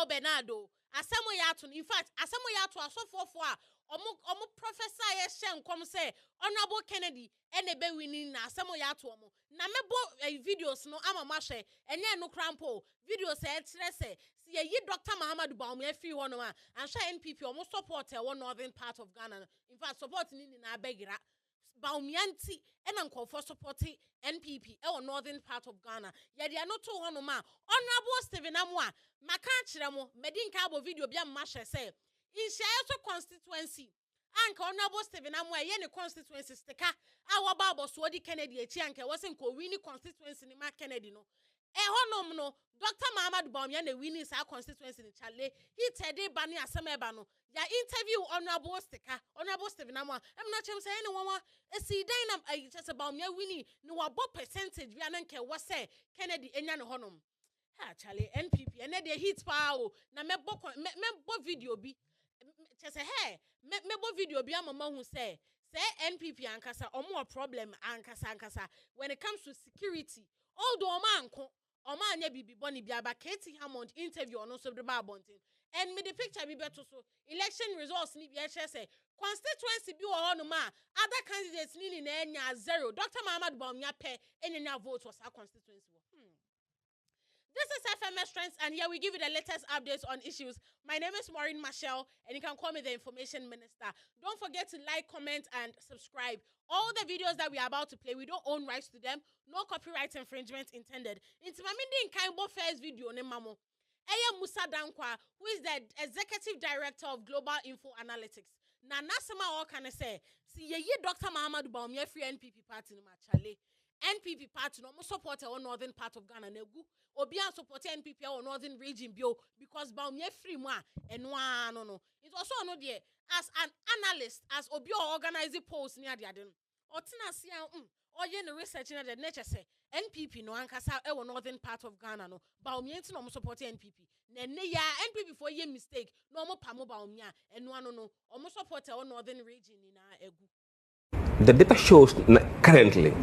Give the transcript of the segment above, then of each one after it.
Bernardo. Asemo yato. In fact, asemo yato aso for omo professor ye come say Honorable Kennedy ebe winning na asemo yato omo. Na mebo videos no ama mahwe enye no crampo videos say ye Dr. Muhammad Bawumia free one man and share NPP almost support one northern part of Ghana. In fact, support ni na begira Bawumianti and uncle for supporting NPP or northern part of Ghana. Yet they are not to one man. Honorable Stephen Amwa, Makachiramo, Medin Cabo video Biam Masha say in Shayato constituency. Anka Honorable Stephen Amwa, any constituency sticker. Our Babo Swadi Kennedy, Chianka wasn't co-winning constituency in Mark Kennedy no. No, Dr. Muhammad Bawumia ne winning our constituency in Chale. He today bani asemebano. Ya interview honorable sticker, honorable Stephen Amwa. I'm not saying anyone. See, then just about me winning. No, what percentage we ananke was say Kennedy enyan honum. Ha, Charlie NPP and they hit power. Na me video be. Just say hey, me video be a mama who say NPP ankasa or more problem ankasa when it comes to security. Although Oman bibi boni biaba Katie Hammond interview on also the Barbontin. And me the picture be better so election results ni be say constituency bi no ma other candidates ni enya zero. Dr. Muhammad Bawumia pe enya vote was our constituency. This is FMS Trends, and here we give you the latest updates on issues. My name is Maureen Marshall, and you can call me the Information Minister. Don't forget to like, comment, and subscribe. All the videos that we are about to play, we don't own rights to them. No copyright infringement intended. It's Mamindi in Kaimbo first video, ne mamo. Eya Musa Dankwa, who is the Executive Director of Global Info Analytics. Na nasema all can say, see ye Dr. Muhammad Bawumia free NPP party no machale. NPP party no support our northern part of Ghana negu. Obian support NPP our northern region bio because Bawumia free moi and no. It's also no there as an analyst as Obio organizing polls near the adden. Otina sia or yen research in the nature say NPP no ankasa our northern part of Ghana no. Bawumia no support NPP. Nene ya NPP for ye mistake no mo pamo Bawumia and no almost support our northern region in our egu. The data shows currently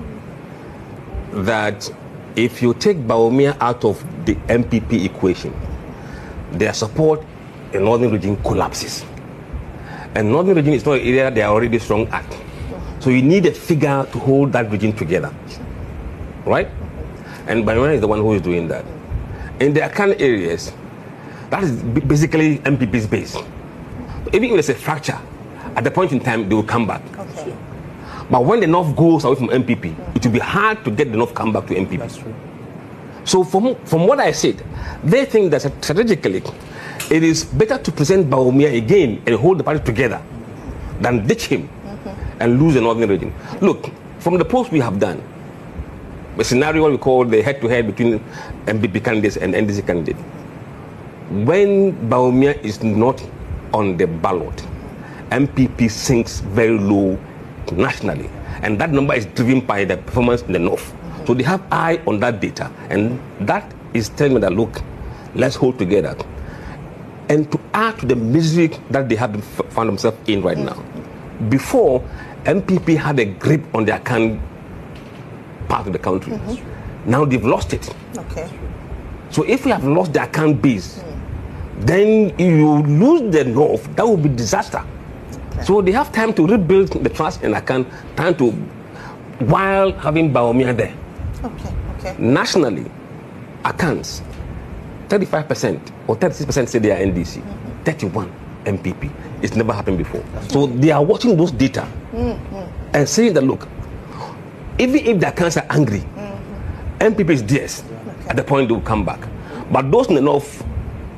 that if you take Bawumia out of the MPP equation, their support in northern region collapses. And northern region is not an area they are already strong at. So you need a figure to hold that region together. Right? And Bawumia is the one who is doing that. In the Akan areas, that is basically MPP's base. Even if there's a fracture, at the point in time, they will come back. Okay. But when the North goes away from MPP, it will be hard to get the North come back to MPP. That's true. So from what I said, they think that strategically, it is better to present Bawumia again and hold the party together than ditch him and lose the northern region. Look, from the polls we have done, the scenario we call the head-to-head between MPP candidates and NDC candidates, when Bawumia is not on the ballot, MPP sinks very low nationally, and that number is driven by the performance in the north. So they have eye on that data, and that is telling me that look, let's hold together. And to add to the misery that they have found themselves in right now, before MPP had a grip on their part of the country. Now they've lost it. Okay. So if we have lost the account base, then you lose the north, that will be disaster. So they have time to rebuild the trust in Akan, while having Bawumia there. Okay. Nationally, Akans, 35% or 36% say they are NDC, 31 MPP. It's never happened before. So they are watching those data and saying that look, even if the Akans are angry, MPP is theirs. At the point they will come back. But those in the north,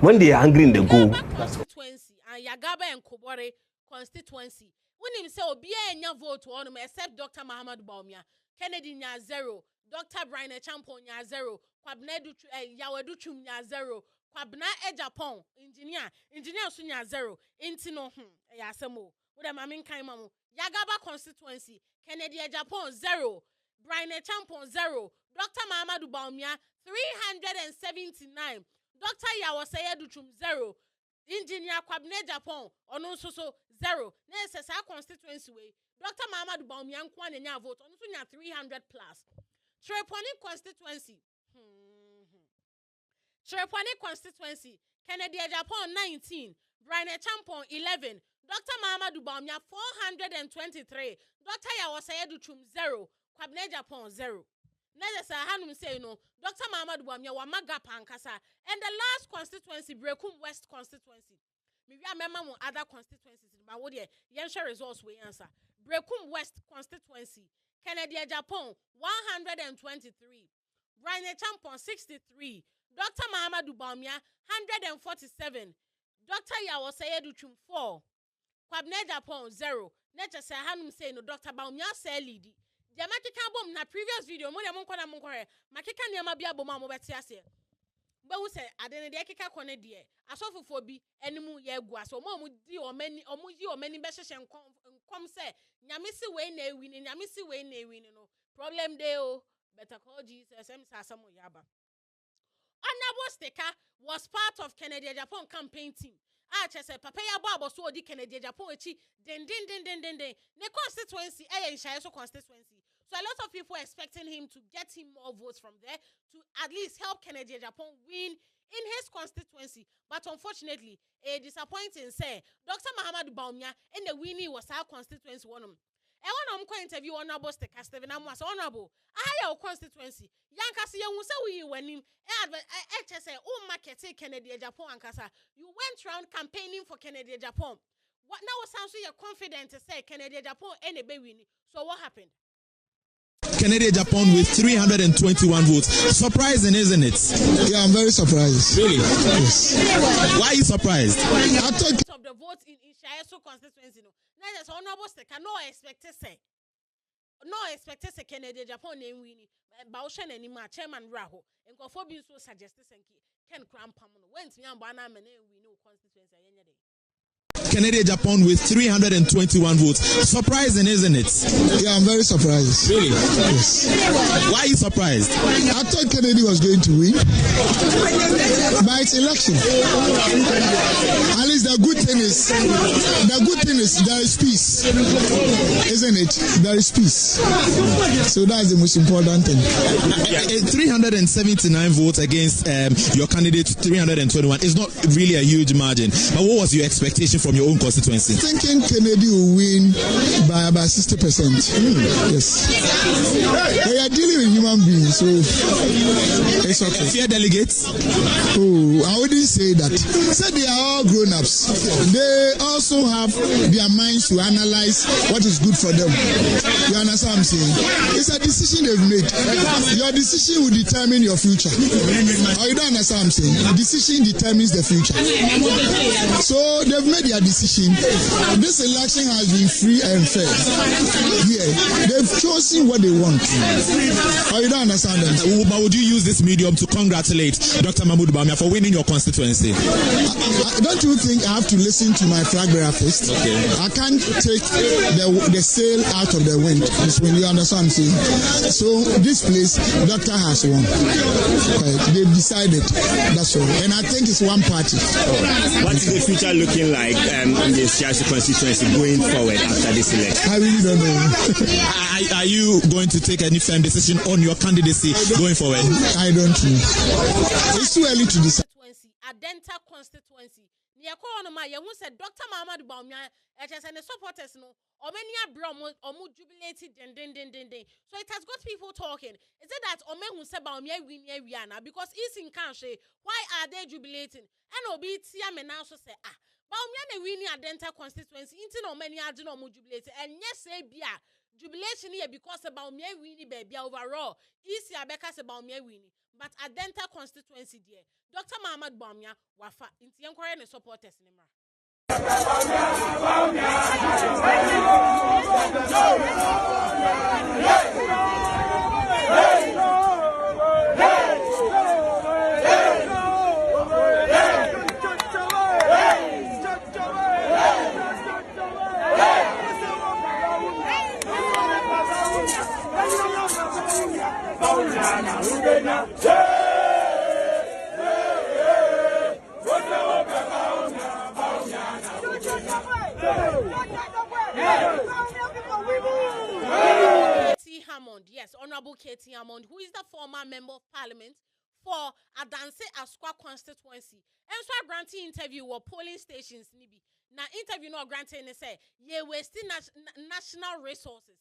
when they are angry in the go. Constituency and Yagaba and Kobore constituency. When him say Obia nya vote on except Dr. Muhammad Bawumia, Kennedy nya zero, Dr. Bryan Agyapong nya zero, Kwabna Yaweduchum nya zero, Kwabna Agyapong engineer so nya zero. Inti no yasemo. Uda mamin kai mamu. Yagaba constituency, Kennedy Agyapong zero, Bryan Agyapong zero, Dr. Muhammad Bawumia 379, Dr. Yaweduchum zero. Engineer Kwabna Agyapong ono so zero. Nese sa constituency way. Dr. Muhammad Bawumia nkwa nya vote ono so nya 300 plus. Treponi constituency. Kennedy Agyapong 19, Bryan 11, Dr. Mahamadou Bawumia 423, Dr. Yawosayedu Chum 0, Kwabena Agyapong 0. Next, Hanum say no, Dr. Mahamadou Bawumia Wamaga Pankasa, and the last constituency, Brekum West constituency. Maybe I remember other constituencies, but what the results we answer. Brekum West constituency, Kennedy Agyapong 123, Bryan 63, Dr. Mahamadou Bawumia 147, Dr. Yawosayedu Chum 4, Kwabena Agyapong 0. Next, Hanum say no, Dr. Bawumia say lead. The Makika bomb na previous video, mo nkore makika niama bia boma mo beti ase. Ba wu se adene de kika kone de asofofo bi enimu ye egu aso mo di omani be hyehye nkom se nyame si we na ewi ni nyame si we na ewi ni no problem dey o better call Jesus em sa samo yaba. Honorable Sticker was part of Kennedy Agyapong campaign team. Chese papa ya bo so odi Kennedy Agyapong echi den ne constituency so constituency. So a lot of people are expecting him to get him more votes from there to at least help Kennedy Agyapong win in his constituency. But unfortunately, a disappointing say Dr. Mahamadou Bawumia in the winning was our constituency one. And when I'm interview Honorable Sticker Stephen Amwas Honorable, I constituency. Yankasi Yamusa we winning HSA market Kennedy Agyapong Ankasa. You went around campaigning for Kennedy Agyapong. What now sounds so you're confident to say Kennedy Agyapong any be winning. So what happened? Kennedy Agyapong with 321 votes. Surprising, isn't it? Yeah, I'm very surprised. Really? Yes. Why are you surprised? I thought of the votes in Shayeso constituency. No, that's Honorable Sticker. No expect to say. No expect to say Kennedy Agyapong name winning. Baushan and Ima Chairman Raho. And go for being so suggested. Ken Cram Pamuno. Went to Yambana and we know constituency. Kennedy Agyapong with 321 votes. Surprising, isn't it? Yeah, I'm very surprised. Really? Yes. Why are you surprised? I thought Kennedy was going to win by its election. At least the good thing is there is peace, isn't it? There is peace. So that's the most important thing. 379 votes against your candidate 321 is not really a huge margin. But what was your expectation from your own constituency? Thinking Kennedy will win by about 60%. Yes. They are dealing with human beings, so it's okay. Fear delegates? Oh, I wouldn't say that. Say they are all grown-ups. They also have their minds to analyze what is good for them. You understand what I'm saying? It's a decision they've made. Your decision will determine your future. Or you don't understand what I'm saying? The decision determines the future. So they've made their decision. This election has been free and fair. Yeah, they've chosen what they want. Or you don't understand them? But would you use this medium to congratulate Dr. Mahamadou Bawumia for winning your constituency? Don't you think I have to listen to my flag bearer first? Okay. I can't take the sail out of the wind. When you understand what I'm saying? So this place, Doctor has won. They've decided. That's all. And I think it's one party. What is the future looking like in the Shayeso constituency going forward after this election? I really don't know. Are you going to take any firm decision on your candidacy going forward? I don't know. It's too early to decide. Adenta constituency. Near Konoma, you said Dr. Mahamadou Bawumia, and the supporters no, or many or jubilated and so it has got people talking. Is it that Omen who said Bawumia win Rihanna because he's in country? Why are they jubilating? And Obitia may now say, Bawumia winning Adenta constituency, into no many are no jubilated, and yes, say Bia. Jubilation here because about me winning baby overall. Easy Abeka about me winning. But Adenta constituency dear. Dr. Mahamadou Bawumia wafa inti enkware ne supporters nimra. Yes, Honorable Katie Hammond, who is the former member of parliament for Adanse Asqua constituency. And so granting interview or polling stations nibi. Na interview no granting say ye wasting national resources.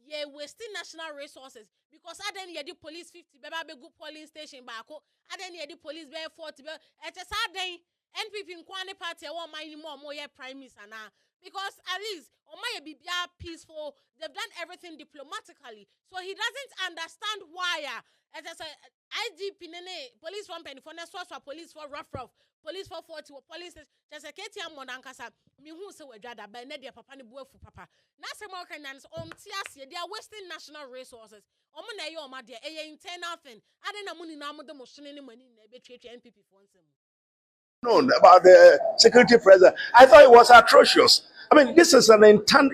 Ye wasting national resources because I then the police 50 beba be good polling station bako. I then the police be 40 be et then NPP in Kwane party I want my more primaries and because at least Omaya be peaceful, they've done everything diplomatically. So he doesn't understand why as I say IGP nene police from penny for next police for rough police for 40 police just a Katia Monankasa me who say we jada by Nedia Papa ni Buefu Papa. Nasa Moroccanans on Tiasia, they are wasting national resources. Omana yo ma dear a internal thing. I don't know money now the motion any money in a NPP for some. Known about the security presence. I thought it was atrocious. I mean, this is an internal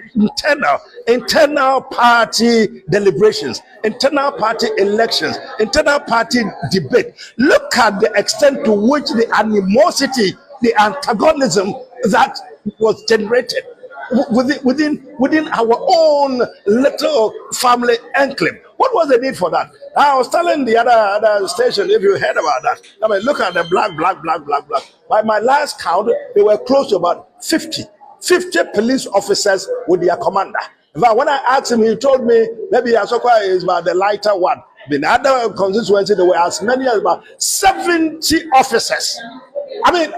party deliberations, internal party elections, internal party debate. Look at the extent to which the animosity, the antagonism that was generated within our own little family enclave. What was the need for that? I was telling the other station, if you heard about that. I mean, look at the black. By my last count, they were close to about 50 police officers with their commander. In fact, when I asked him, he told me maybe Asokwa is about the lighter one. In other constituencies, there were as many as about 70 officers. I mean,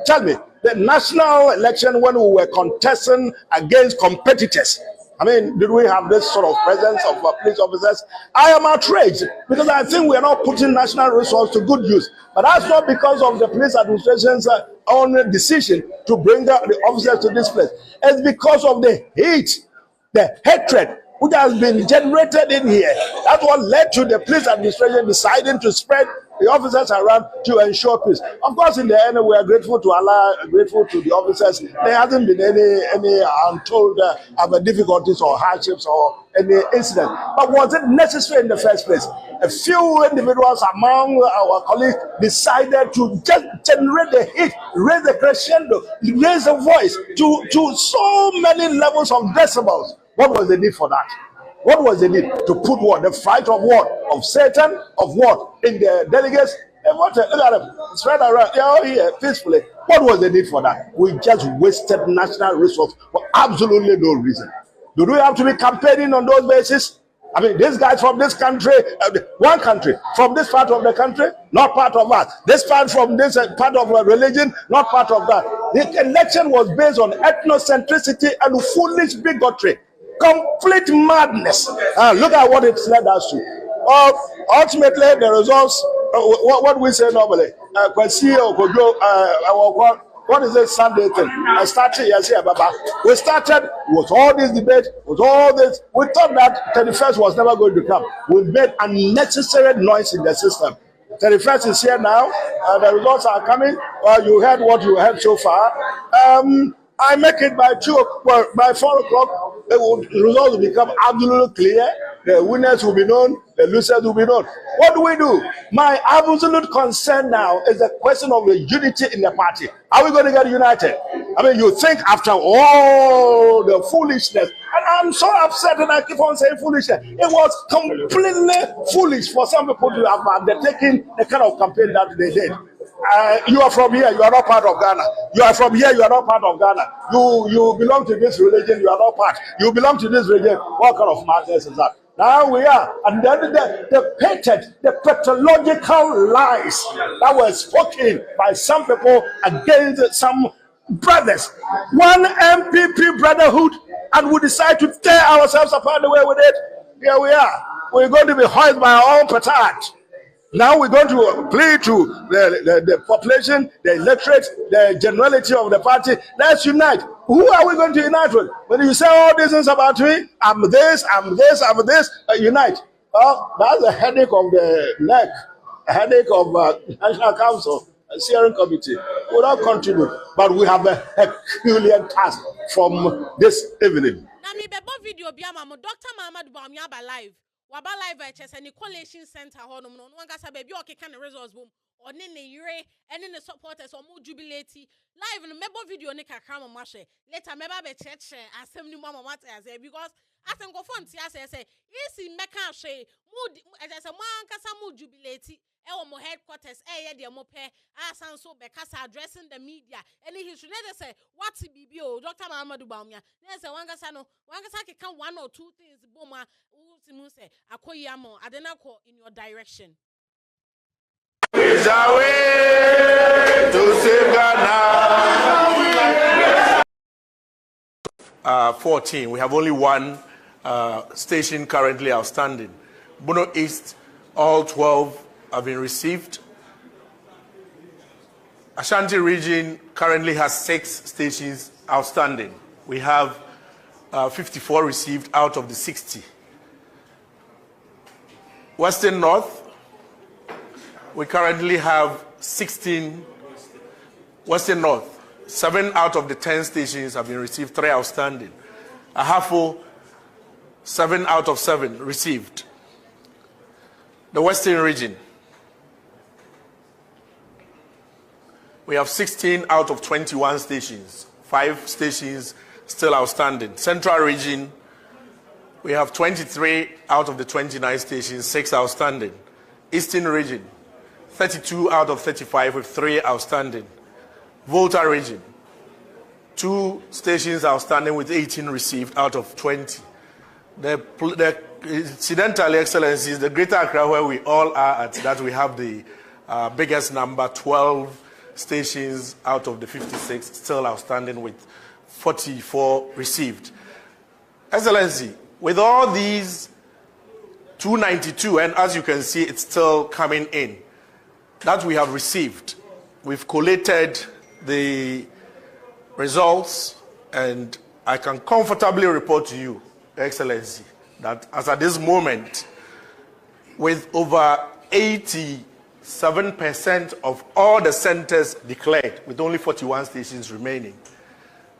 tell me, the national election when we were contesting against competitors, I mean, did we have this sort of presence of police officers? I am outraged because I think we are not putting national resources to good use. But that's not because of the police administration's own decision to bring the officers to this place. It's because of the hate, the hatred which has been generated in here. That's what led to the police administration deciding to spread the officers around to ensure peace. Of course, in the end, we are grateful to Allah, grateful to the officers. There hasn't been any untold difficulties or hardships or any incident. But was it necessary in the first place? A few individuals among our colleagues decided to just generate the heat, raise the crescendo, raise the voice to so many levels of decibels. What was the need for that? What was the need to put what? The fight of what? Of Satan? Of what? In the delegates? And what? Look at them. Spread around. They're all here peacefully. What was the need for that? We just wasted national resources for absolutely no reason. Do we have to be campaigning on those bases? I mean, these guys from this country, one country, from this part of the country, not part of us. This part from this part of religion, not part of that. The election was based on ethnocentricity and foolish bigotry. Complete madness. Look at what it led us to. Ultimately, the results, what we say normally, what is this Sunday thing? I started yesterday, Baba. We started with all this debate, with all this. We thought that 31st was never going to come. We made unnecessary noise in the system. 31st is here now. The results are coming. Well, you heard what you heard so far. I make it by 4 o'clock. The results will become absolutely clear. The winners will be known. The losers will be known. What do? My absolute concern now is the question of the unity in the party. Are we going to get united? I mean, you think after all the foolishness, and I'm so upset and I keep on saying foolishness. It was completely foolish for some people to have undertaken the kind of campaign that they did. You are from here, you are not part of Ghana. You are from here, you are not part of Ghana. You belong to this religion, you are not part. You belong to this religion. What kind of madness is that? Now we are, and then the pathological lies that were spoken by some people against some brothers. One MPP brotherhood, and we decide to tear ourselves apart the way we did. Here we are. We're going to be hoisted by our own petard. Now we're going to plead to the population, the electorate, the generality of the party. Let's unite. Who are we going to unite with? When you say all this is about me, I'm this, unite. Well, that's a headache of the neck, a headache of National Council, a steering committee. We will not contribute, but we have a peculiar task from this evening. Now, me bebo video biama mo Dr. Muhammad Bawumia ba live. Waba live HS and collation center hono no one gasa baby okay can results boom or ne yire and the supporters or mu jubilate live no mebo video ne kakra mo mahwe later meba be cheche asem ni mama mat as because Ase nkofo nti ase say isi meka hwe mood ese mo ankasa mo jubilate e mo headquarters ye de mo pe asan so be kasa addressing the media any history they say what bibi o Dr. Mahamudu Bawumia they say wankasa can one or two things boma usimu say akoyi amo adena ko in your direction. Is our way to save Ghana. 14. We have only one station currently outstanding. Bono East, all 12 have been received. Ashanti region currently has 6 stations outstanding. We have 54 received out of the 60. Western North, we currently have 16. Western North, 7 out of the 10 stations have been received, 3 outstanding. Ahafo, 7 out of 7 received. The Western region, we have 16 out of 21 stations, 5 stations still outstanding. Central region, we have 23 out of the 29 stations, 6 outstanding. Eastern region, 32 out of 35 with 3 outstanding. Volta region, 2 stations outstanding with 18 received out of 20. The incidentally, Excellencies, the Greater Accra where we all are at, that we have the biggest number, 12 stations out of the 56 still outstanding with 44 received. Excellency, with all these 292, and as you can see, it's still coming in, that we have received, we've collated the results, and I can comfortably report to you, Excellency, that as at this moment, with over 87% of all the centers declared, with only 41 stations remaining,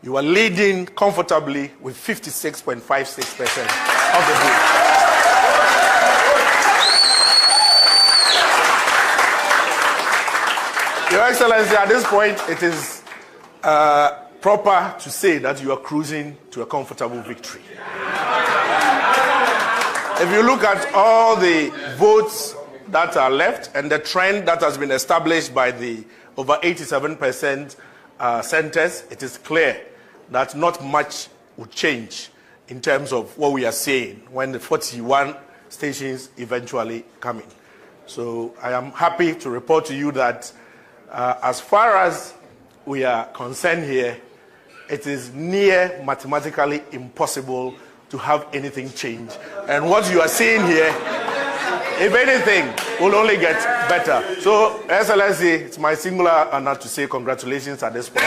you are leading comfortably with 56.56% of the vote. Your Excellency, at this point, it is proper to say that you are cruising to a comfortable victory. If you look at all the votes that are left and the trend that has been established by the over 87% centers, it is clear that not much would change in terms of what we are saying when the 41 stations eventually come in. So I am happy to report to you that as far as we are concerned here, it is near mathematically impossible to have anything change. And what you are seeing here, if anything, will only get better. So, Excellency, it's my singular honor to say congratulations at this point.